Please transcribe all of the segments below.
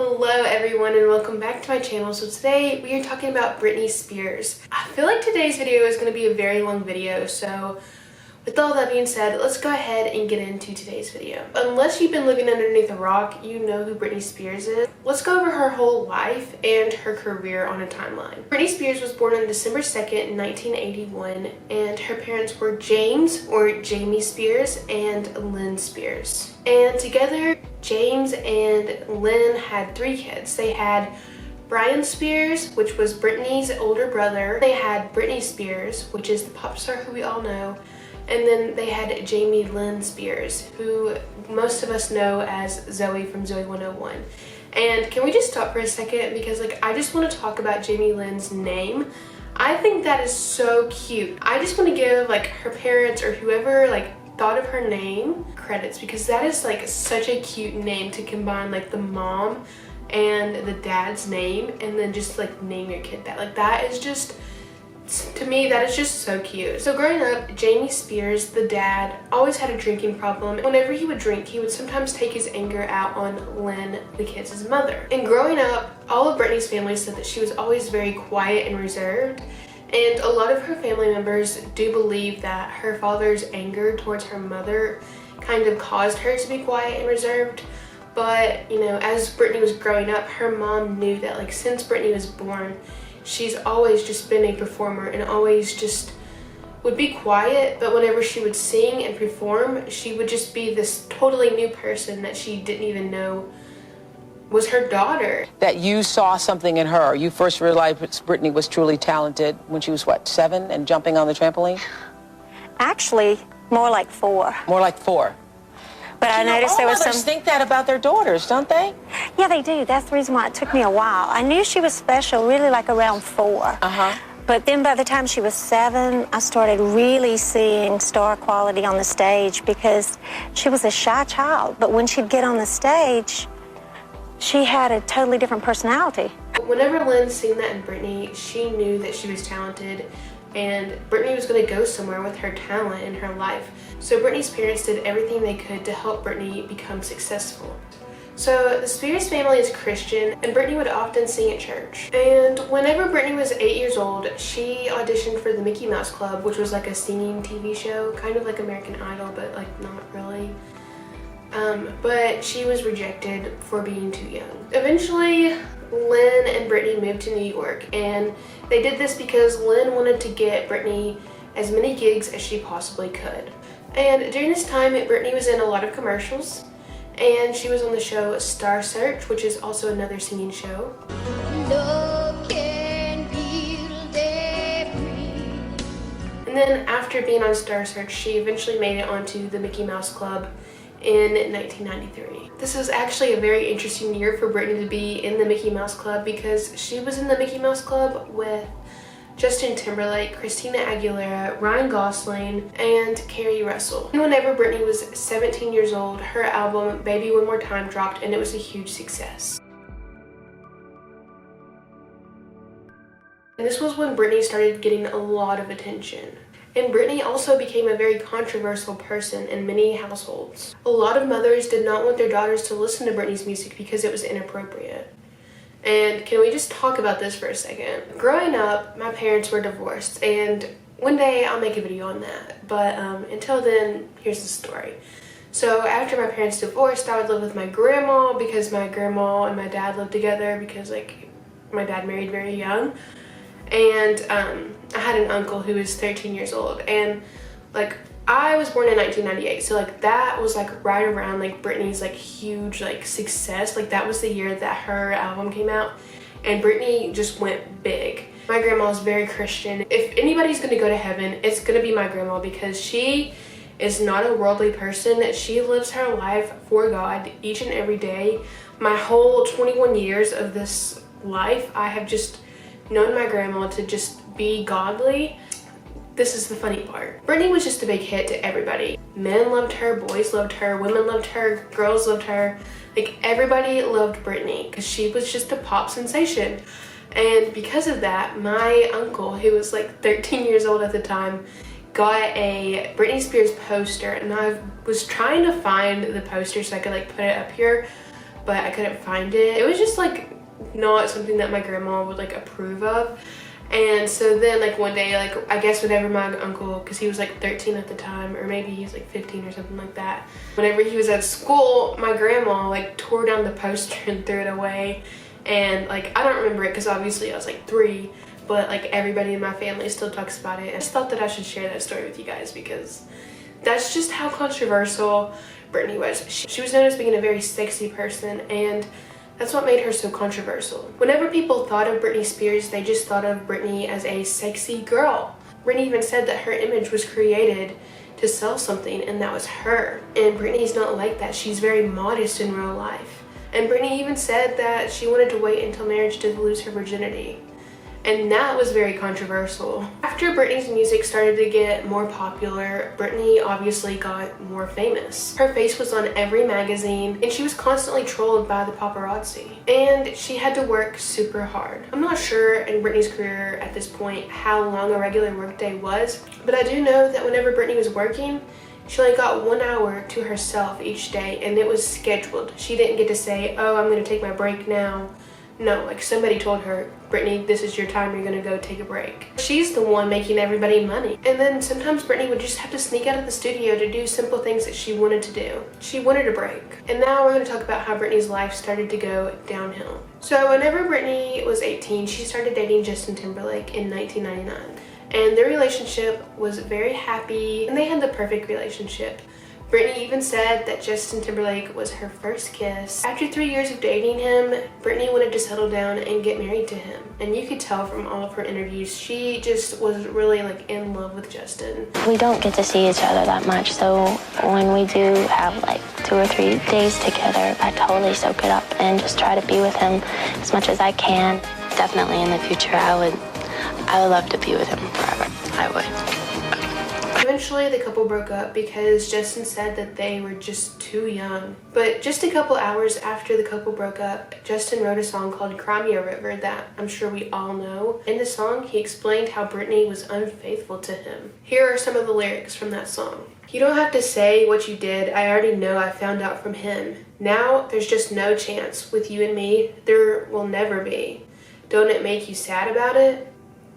Hello everyone and welcome back to my channel. So today we are talking about Britney Spears. I feel like today's video is going to be a very long video, so with all that being said, let's go ahead and get into today's video. Unless you've been living underneath a rock, you know who Britney Spears is. Let's go over her whole life and her career on a timeline. Britney Spears was born on December 2nd, 1981, and her parents were James, or Jamie Spears, and Lynn Spears. And together, James and Lynn had 3 kids. They had Brian Spears, which was Britney's older brother. They had Britney Spears, which is the pop star who we all know. And then they had Jamie Lynn Spears, who most of us know as Zoe from Zoe 101. And can we just stop for a second, because I just want to talk about Jamie Lynn's name. I think that is so cute. I just want to give her parents or whoever thought of her name credits, because that is such a cute name to combine the mom and the dad's name and then just name your kid that. That is just, to me, that is just so cute. So growing up, Jamie Spears, the dad, always had a drinking problem. Whenever he would drink, he would sometimes take his anger out on Lynn, the kids' mother. And growing up, all of Britney's family said that she was always very quiet and reserved. And a lot of her family members do believe that her father's anger towards her mother kind of caused her to be quiet and reserved. But, you know, as Britney was growing up, her mom knew that since Britney was born, she's always just been a performer and always just would be quiet, but whenever she would sing and perform, she would just be this totally new person that she didn't even know was her daughter. That you saw something in her. You first realized Britney was truly talented when she was, what, 7 and jumping on the trampoline? Actually, more like 4. More like 4. But I noticed there was some... mothers think that about their daughters, don't they? Yeah, they do. That's the reason why it took me a while. I knew she was special really around 4. But then by the time she was 7, I started really seeing star quality on the stage, because she was a shy child. But when she'd get on the stage, she had a totally different personality. Whenever Lynn seen that in Britney, she knew that she was talented and Britney was going to go somewhere with her talent in her life. So Britney's parents did everything they could to help Britney become successful. So the Spears family is Christian, and Britney would often sing at church. And whenever Britney was 8 years old, she auditioned for the Mickey Mouse Club, which was a singing TV show, kind of like American Idol, but not really. But she was rejected for being too young. Eventually, Lynn and Britney moved to New York, and they did this because Lynn wanted to get Britney as many gigs as she possibly could. And during this time, Britney was in a lot of commercials, and she was on the show Star Search, which is also another singing show. Love can build every... And then after being on Star Search, she eventually made it onto the Mickey Mouse Club in 1993. This was actually a very interesting year for Britney to be in the Mickey Mouse Club, because she was in the Mickey Mouse Club with Justin Timberlake, Christina Aguilera, Ryan Gosling, and Carrie Russell. And whenever Britney was 17 years old, her album Baby One More Time dropped, and it was a huge success. And this was when Britney started getting a lot of attention. And Britney also became a very controversial person in many households. A lot of mothers did not want their daughters to listen to Britney's music because it was inappropriate. And can we just talk about this for a second? Growing up, my parents were divorced, and one day I'll make a video on that. But until then, here's the story. So after my parents divorced, I would live with my grandma, because my grandma and my dad lived together, because my dad married very young. And I had an uncle who was 13 years old, and I was born in 1998, so that was right around Britney's huge success. That was the year that her album came out, and Britney just went big. My grandma is very Christian. If anybody's gonna go to heaven, it's gonna be my grandma, because she is not a worldly person. She lives her life for God each and every day. My whole 21 years of this life, I have just known my grandma to just be godly. This is the funny part. Britney was just a big hit to everybody. Men loved her, boys loved her, women loved her, girls loved her. Everybody loved Britney because she was just a pop sensation. And because of that, my uncle, who was 13 years old at the time, got a Britney Spears poster, and I was trying to find the poster so I could put it up here, but I couldn't find it. It was just like not something that my grandma would like approve of. And so then like one day, like I guess whenever my uncle, because he was like 13 at the time, or maybe he was like 15 or something like that, whenever he was at school, my grandma like tore down the poster and threw it away. And like I don't remember it because obviously I was like 3, but like everybody in my family still talks about it. I just thought that I should share that story with you guys because that's just how controversial Britney was. She was known as being a very sexy person, and that's what made her so controversial. Whenever people thought of Britney Spears, they just thought of Britney as a sexy girl. Britney even said that her image was created to sell something, and that was her. And Britney's not like that. She's very modest in real life. And Britney even said that she wanted to wait until marriage to lose her virginity. And that was very controversial. After Britney's music started to get more popular, Britney obviously got more famous. Her face was on every magazine, and she was constantly trolled by the paparazzi. And she had to work super hard. I'm not sure in Britney's career at this point how long a regular workday was, but I do know that whenever Britney was working, she only got 1 hour to herself each day, and it was scheduled. She didn't get to say, oh, I'm gonna take my break now. No, like somebody told her, Britney, this is your time, you're gonna go take a break. She's the one making everybody money. And then sometimes Britney would just have to sneak out of the studio to do simple things that she wanted to do. She wanted a break. And now we're gonna talk about how Britney's life started to go downhill. So whenever Britney was 18, she started dating Justin Timberlake in 1999. And their relationship was very happy, and they had the perfect relationship. Britney even said that Justin Timberlake was her first kiss. After 3 years of dating him, Britney wanted to settle down and get married to him. And you could tell from all of her interviews, she just was really like in love with Justin. We don't get to see each other that much, so when we do have like 2 or 3 days together, I totally soak it up and just try to be with him as much as I can. Definitely in the future, I would love to be with him forever. I would. Eventually, the couple broke up because Justin said that they were just too young. But just a couple hours after the couple broke up, Justin wrote a song called Cry Me a River that I'm sure we all know. In the song, he explained how Britney was unfaithful to him. Here are some of the lyrics from that song. You don't have to say what you did, I already know, I found out from him. Now, there's just no chance. With you and me, there will never be. Don't it make you sad about it?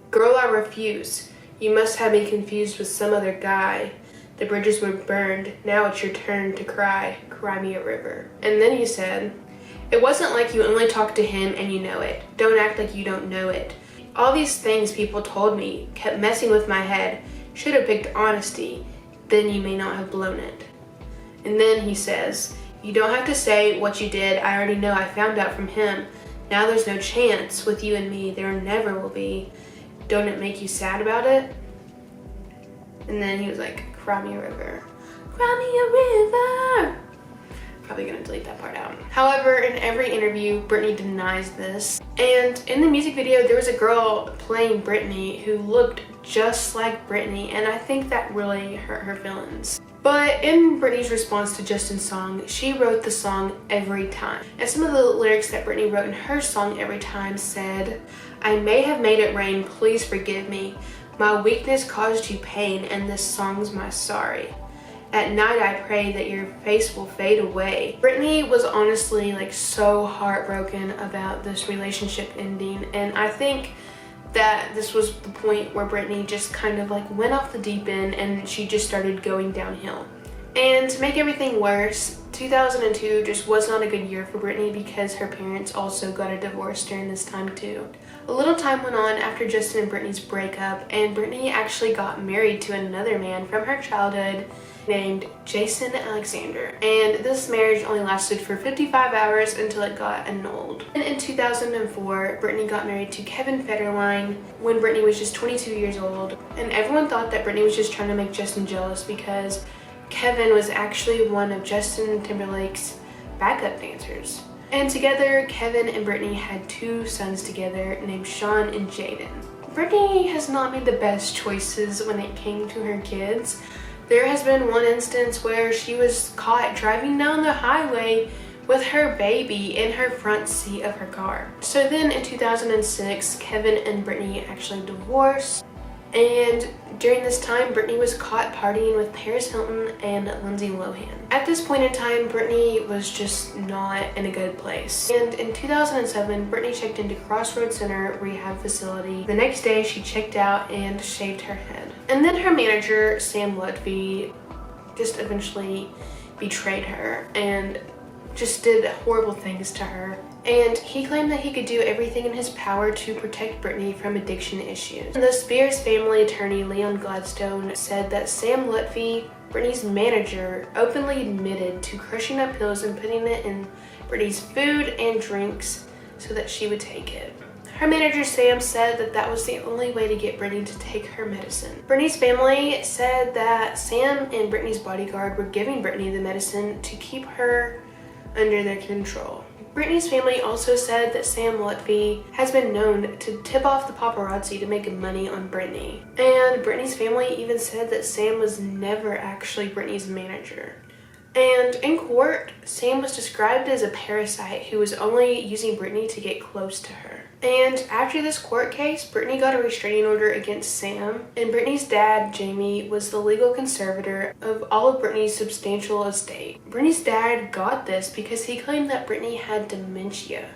Girl, I refuse. You must have me confused with some other guy. The bridges were burned, now it's your turn to cry. Cry me a river. And then he said, it wasn't like you only talked to him and you know it. Don't act like you don't know it. All these things people told me kept messing with my head. Should have picked honesty, then you may not have blown it. And then he says, you don't have to say what you did, I already know, I found out from him. Now there's no chance. With you and me, there never will be. Don't it make you sad about it? And then he was like, cry me a river. Cry me a river. Probably gonna delete that part out. However, in every interview, Britney denies this. And in the music video, there was a girl playing Britney who looked just like Britney, and I think that really hurt her feelings. But in Britney's response to Justin's song, she wrote the song Every Time. And some of the lyrics that Britney wrote in her song Every Time said, I may have made it rain, please forgive me. My weakness caused you pain, and this song's my sorry. At night I pray that your face will fade away. Britney was honestly like so heartbroken about this relationship ending, and I think that this was the point where Britney just kind of like went off the deep end and she just started going downhill. And to make everything worse, 2002 just was not a good year for Britney because her parents also got a divorce during this time too. A little time went on after Justin and Britney's breakup, and Britney actually got married to another man from her childhood named Jason Alexander. And this marriage only lasted for 55 hours until it got annulled. And in 2004, Britney got married to Kevin Federline when Britney was just 22 years old. And everyone thought that Britney was just trying to make Justin jealous because Kevin was actually one of Justin Timberlake's backup dancers. And together, Kevin and Britney had 2 sons together named Sean and Jaden. Britney has not made the best choices when it came to her kids. There has been one instance where she was caught driving down the highway with her baby in her front seat of her car. So then in 2006, Kevin and Britney actually divorced. And during this time, Britney was caught partying with Paris Hilton and Lindsay Lohan. At this point in time, Britney was just not in a good place. And in 2007, Britney checked into Crossroads Center Rehab Facility. The next day, she checked out and shaved her head. And then her manager, Sam Lutfi, just eventually betrayed her and just did horrible things to her. And he claimed that he could do everything in his power to protect Britney from addiction issues. The Spears family attorney, Leon Gladstone, said that Sam Lutfi, Britney's manager, openly admitted to crushing up pills and putting it in Britney's food and drinks so that she would take it. Her manager, Sam, said that that was the only way to get Britney to take her medicine. Britney's family said that Sam and Britney's bodyguard were giving Britney the medicine to keep her under their control. Britney's family also said that Sam Lutfi has been known to tip off the paparazzi to make money on Britney. And Britney's family even said that Sam was never actually Britney's manager. And in court, Sam was described as a parasite who was only using Britney to get close to her. And after this court case, Britney got a restraining order against Sam, and Britney's dad, Jamie, was the legal conservator of all of Britney's substantial estate. Britney's dad got this because he claimed that Britney had dementia.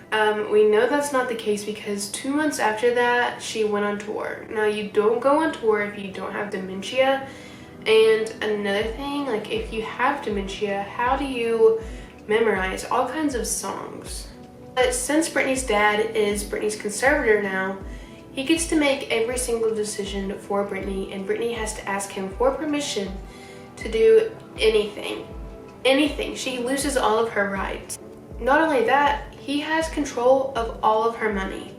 We know that's not the case because 2 months after that, she went on tour. Now, you don't go on tour if you don't have dementia. And another thing, like if you have dementia, how do you memorize all kinds of songs? But since Britney's dad is Britney's conservator now, he gets to make every single decision for Britney, and Britney has to ask him for permission to do anything. Anything. She loses all of her rights. Not only that, he has control of all of her money.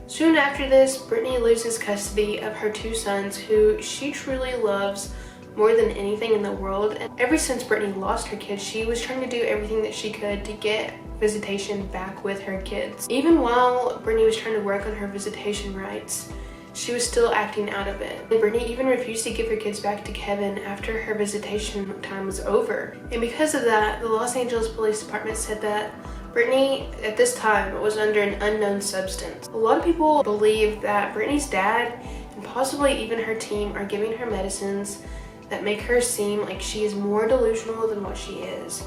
Soon after this, Britney loses custody of her 2 sons, who she truly loves more than anything in the world. And ever since Britney lost her kids, she was trying to do everything that she could to get visitation back with her kids. Even while Britney was trying to work on her visitation rights, she was still acting out of it. And Britney even refused to give her kids back to Kevin after her visitation time was over. And because of that, the Los Angeles Police Department said that Britney, at this time, was under an unknown substance. A lot of people believe that Britney's dad and possibly even her team are giving her medicines that make her seem like she is more delusional than what she is.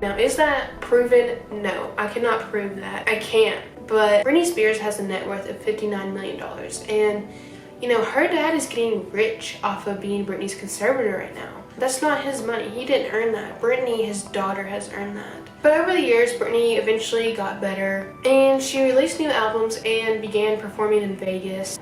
Now, is that proven? No, I cannot prove that. I can't. But Britney Spears has a net worth of $59 million. And, you know, her dad is getting rich off of being Britney's conservator right now. That's not his money. He didn't earn that. Britney, his daughter, has earned that. But over the years, Britney eventually got better, and she released new albums and began performing in Vegas.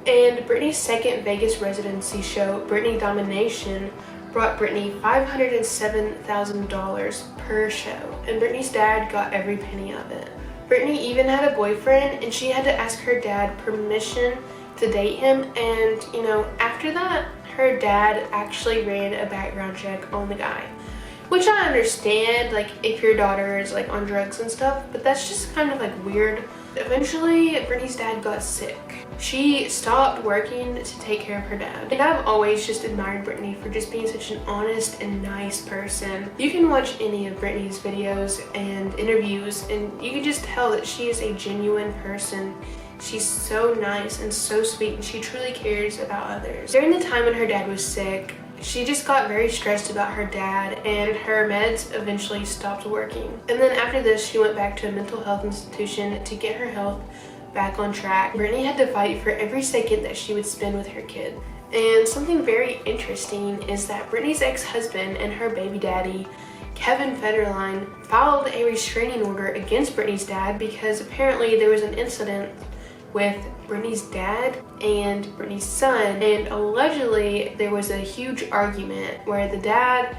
And Britney's second Vegas residency show, Britney Domination, brought Britney $507,000 per show, and Britney's dad got every penny of it. Britney even had a boyfriend, and she had to ask her dad permission to date him, and, you know, after that, her dad actually ran a background check on the guy. Which I understand, like, if your daughter is, like, on drugs and stuff, but that's just kind of, like, weird. Eventually, Britney's dad got sick. She stopped working to take care of her dad. And I've always just admired Britney for just being such an honest and nice person. You can watch any of Britney's videos and interviews, and you can just tell that she is a genuine person. She's so nice and so sweet, and she truly cares about others. During the time when her dad was sick, she just got very stressed about her dad, and her meds eventually stopped working. And then after this, she went back to a mental health institution to get her health back on track. Britney had to fight for every second that she would spend with her kid. And something very interesting is that Britney's ex-husband and her baby daddy, Kevin Federline, filed a restraining order against Britney's dad because apparently there was an incident with Britney's dad and Britney's son, and allegedly there was a huge argument where the dad,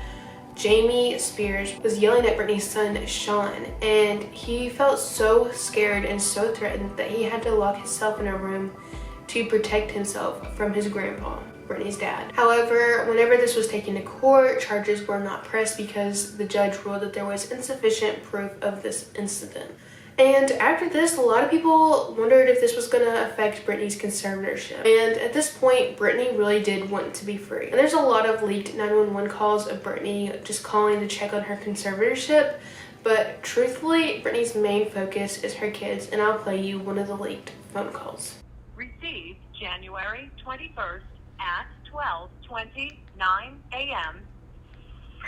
Jamie Spears, was yelling at Britney's son, Sean, and he felt so scared and so threatened that he had to lock himself in a room to protect himself from his grandpa, Britney's dad. However, whenever this was taken to court, charges were not pressed because the judge ruled that there was insufficient proof of this incident. And after this, a lot of people wondered if this was going to affect Britney's conservatorship. And at this point, Britney really did want to be free. And there's a lot of leaked 911 calls of Britney just calling to check on her conservatorship. But truthfully, Britney's main focus is her kids, and I'll play you one of the leaked phone calls. Received January 21st at 12:29 a.m.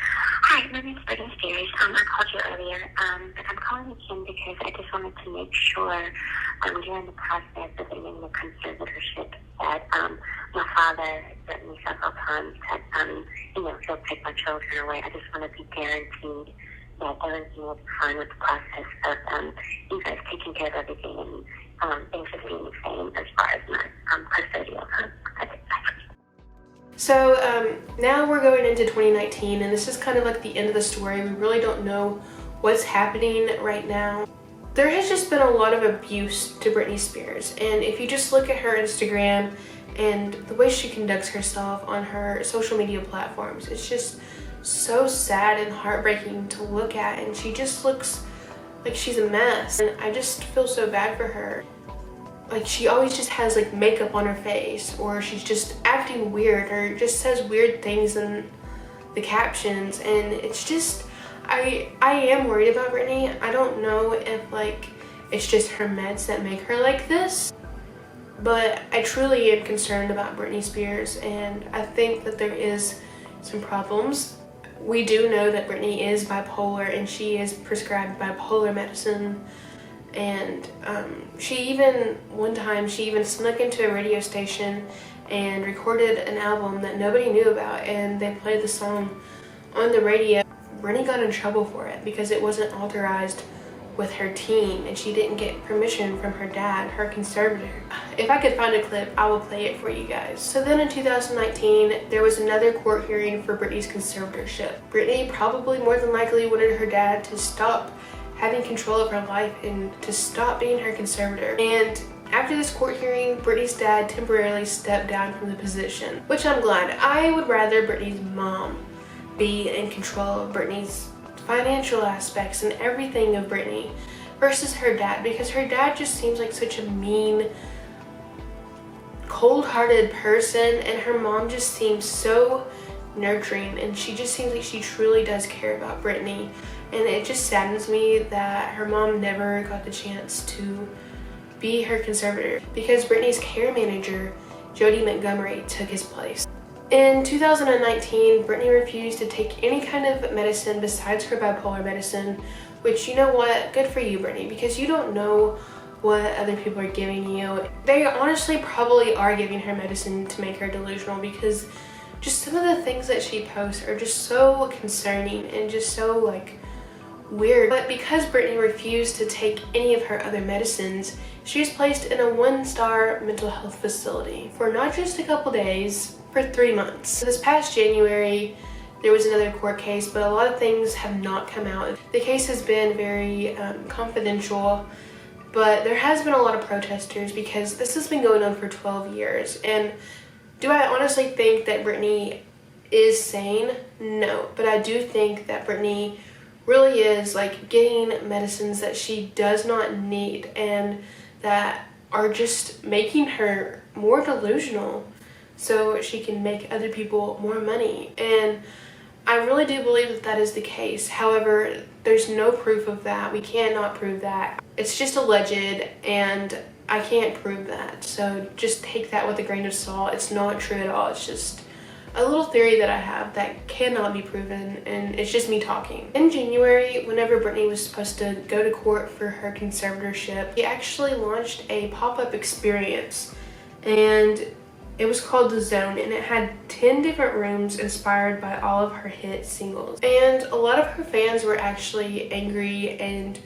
Hi, my name is Britney Spears. I called you earlier, but I'm calling again because I just wanted to make sure during the process of ending the conservatorship that my father threatened me several times that, he'll take my children away. I just want to be guaranteed that everything will be fine with the process of you guys taking care of everything and things just being the same as far as my custodial. That's it. So now we're going into 2019, and this is kind of like the end of the story. We really don't know what's happening right now. There has just been a lot of abuse to Britney Spears, and if you just look at her Instagram and the way she conducts herself on her social media platforms, it's just so sad and heartbreaking to look at, and she just looks like she's a mess, and I just feel so bad for her. Like, she always just has like makeup on her face, or she's just acting weird, or just says weird things in the captions, and it's just, I am worried about Britney. I don't know if like it's just her meds that make her like this, but I truly am concerned about Britney Spears, and I think that there is some problems. We do know that Britney is bipolar, and she is prescribed bipolar medicine. And one time she even snuck into a radio station and recorded an album that nobody knew about, and they played the song on the radio. Britney got in trouble for it because it wasn't authorized with her team, and she didn't get permission from her dad, her conservator. If I could find a clip, I will play it for you guys. So then in 2019, there was another court hearing for Britney's conservatorship. Britney probably more than likely wanted her dad to stop having control of her life and to stop being her conservator. And after this court hearing, Britney's dad temporarily stepped down from the position, which I'm glad. I would rather Britney's mom be in control of Britney's financial aspects and everything of Britney versus her dad, because her dad just seems like such a mean, cold-hearted person, and her mom just seems so nurturing, and she just seems like she truly does care about Britney. And it just saddens me that her mom never got the chance to be her conservator, because Britney's care manager, Jody Montgomery, took his place. In 2019, Britney refused to take any kind of medicine besides her bipolar medicine, which, you know what, good for you, Britney, because you don't know what other people are giving you. They honestly probably are giving her medicine to make her delusional, because just some of the things that she posts are just so concerning and just so like weird. But because Britney refused to take any of her other medicines, she was placed in a 1-star mental health facility for not just a couple days, for 3 months. This past January, there was another court case, but a lot of things have not come out. The case has been very confidential, but there has been a lot of protesters because this has been going on for 12 years. And do I honestly think that Britney is sane? No, but I do think that Britney really is like getting medicines that she does not need and that are just making her more delusional so she can make other people more money. And I really do believe that that is the case. However, there's no proof of that. We cannot prove that. It's just alleged, and I can't prove that. So just take that with a grain of salt. It's not true at all. It's just a little theory that I have that cannot be proven, and it's just me talking. In January, whenever Britney was supposed to go to court for her conservatorship, she actually launched a pop-up experience, and it was called The Zone, and it had 10 different rooms inspired by all of her hit singles. And a lot of her fans were actually angry and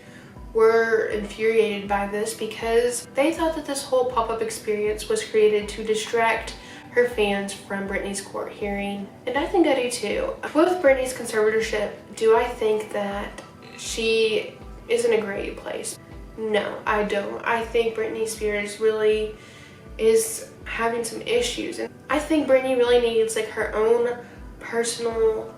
were infuriated by this because they thought that this whole pop-up experience was created to distract her fans from Britney's court hearing. And I think I do too. With Britney's conservatorship, do I think that she is in a great place? No, I don't. I think Britney Spears really is having some issues. And I think Britney really needs like her own personal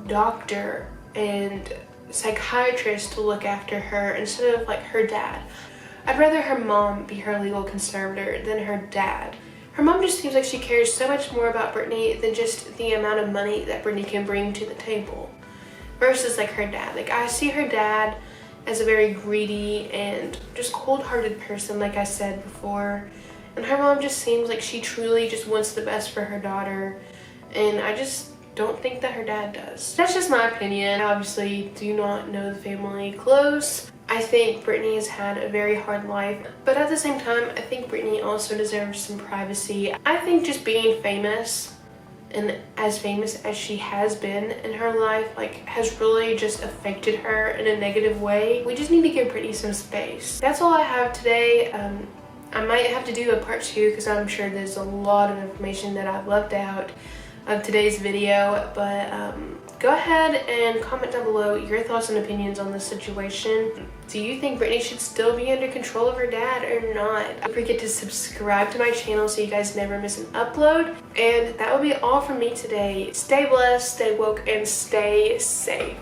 doctor and psychiatrist to look after her instead of like her dad. I'd rather her mom be her legal conservator than her dad. Her mom just seems like she cares so much more about Britney than just the amount of money that Britney can bring to the table. Versus like her dad. Like I see her dad as a very greedy and just cold-hearted person, like I said before. And her mom just seems like she truly just wants the best for her daughter. And I just don't think that her dad does. That's just my opinion. I obviously do not know the family close. I think Britney has had a very hard life, but at the same time, I think Britney also deserves some privacy. I think just being famous, and as famous as she has been in her life, like, has really just affected her in a negative way. We just need to give Britney some space. That's all I have today. I might have to do a part 2 because I'm sure there's a lot of information that I've left out of today's video, but go ahead and comment down below your thoughts and opinions on this situation. Do you think Britney should still be under control of her dad or not? Don't forget to subscribe to my channel so you guys never miss an upload. And that will be all from me today. Stay blessed, stay woke, and stay safe.